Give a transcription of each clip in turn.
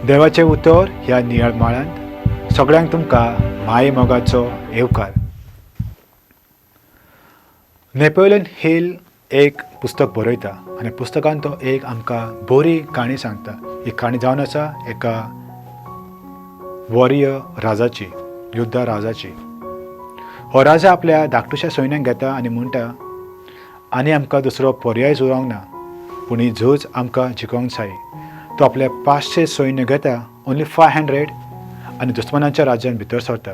देवाचे उतर ह्या नियाळ माळांत सगळ्यांक तुमकां माये मोगाचो येवकार. नेपोलियन हिल एक पुस्तक बरयता आनी पुस्तकांत तो एक आमकां बरी काणी सांगता. ही काणी जावन आसा एका वॉरियर राजाची, युद्धा राजाची. हो राजा आपल्या धाकटुशा सैन्याक घेता आनी म्हणटा, आनी आमकां दुसरो पर्याय उरोंक ना, पूण ही झूज आमकां जिखोंक जाय. तो आपल्या 500 सैन्य घेता, ओन्ली 500, आनी दुस्मानाच्या राज्यान भितर सरता.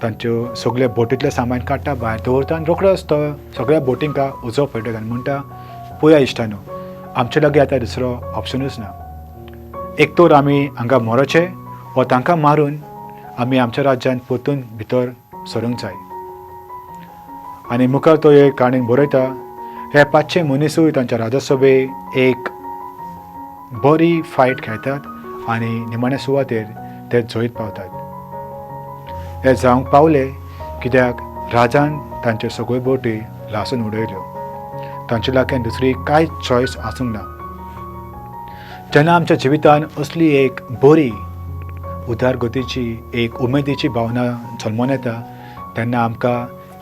तांच्यो सगळे बोटींतले सामान काडटा, भायर दवरता आनी रोखडोच तो सगळ्या बोटींका उजो पळयता आनी म्हणटा, पळया इश्टानो, आमचे लागीं आतां दुसरो ऑप्शनूच ना. एक तर आमी हांगा मरोचे वा तांकां मारून आमी आमच्या राज्यान परतून भितर सरूंक जाय. आनी मुखार तो एक काणयेन बरयता, हे 500 मनीसूय तांच्या राजसभे एक बरी फायट खेळटात आनी निमाण्या सुवातेर ते जैत पावतात. हे जावंक पावले कित्याक राजान तांच्यो सगळ्यो बोटी लासून उडयल्यो. तांचे लागीं दुसरी कांयच चॉयस आसूंक ना. जेन्ना आमच्या जिवितान असली एक बरी उदारगतीची एक उमेदीची भावना जल्मोन येता तेन्ना आमकां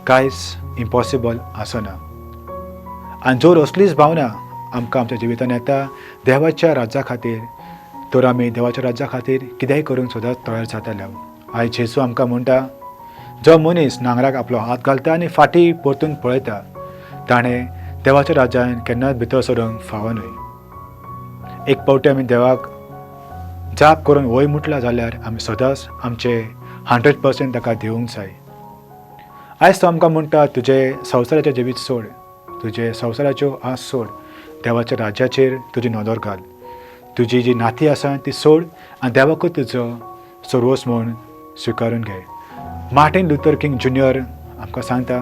कांयच इम्पॉसिबल आसना. आनी जर असलीच भावना आमकां आमच्या जिवितान येता देवाच्या राज्या खातीर, तर आमी देवाच्या राज्या खातीर कितेंय करूंक सदांच तयार जाताले. आयज जेजू आमकां म्हणटा, जो मनीस नांगराक आपलो हात घालता आनी फाटीं परतून पळयता ताणें देवाच्या राज्यान केन्नाच भितर सरूंक फावो न्हय. एक फावटी आमी देवाक जाप करून वय मुटला जाल्यार आमी सदांच आमचे 100% ताका दिवंक जाय. आयज तो आमकां म्हणटा, तुजे संवसाराचें जिवीत सोड, तुजे संवसाराच्यो आस सोड, देवाच्या राज्याचेर तुजी नदर घाल. तुजी जी नाती आसा ती सोड आनी देवाकूच तुजो सर्वस्व म्हूण स्विकारून घे. मार्टीन लुथर किंग जुनियर आमकां सांगता,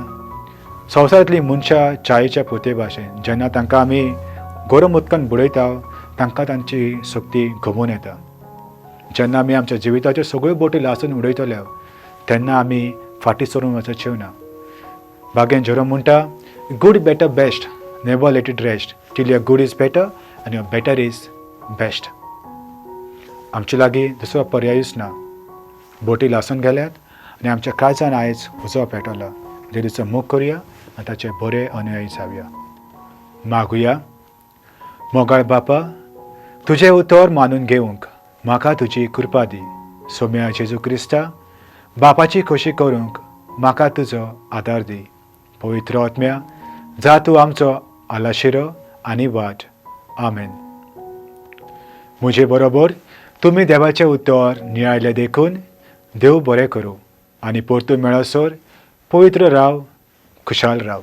संवसारांतलीं मनशां च्यायेच्या पोतये भाशेन, जेन्ना तांकां आमी गरम उदकान बुडयता तांकां तांची शक्ती घुमून येता. जेन्ना आमी आमच्या जिविताच्यो सगळ्यो बोटी लासून उडयतल्यो तेन्ना आमी फाटीं सरून वचच्यो ना. बागेन झेरोम म्हणटा, good better best, never let it rest till your good is better आनी युअर बेटर इज बेस्ट. आमचे लागीं दुसरो पर्यायूच ना. बोटी लासून गेल्यात आनी आमच्या काळजान आयज उजो पेटला. जेजूचो मोग करुया आनी ताचे बरे अनुयायी जावया. मागुया. मोगाळ बापा, तुजें उतर मानून घेवंक म्हाका तुजी कृपा दी. सोम्या जेजू क्रिस्ता, बापाची खोशी करूंक म्हाका तुजो आदार दी. पवित्र आत्म्या, जा तूं आमचो आलाशिरो आनी वाट. आमेन. म्हजे बरोबर तुमी देवाचें उतर नियाळें देखून देव बरें करूं आनी परतून मेळसर पवित्र राव, खुशाल राव.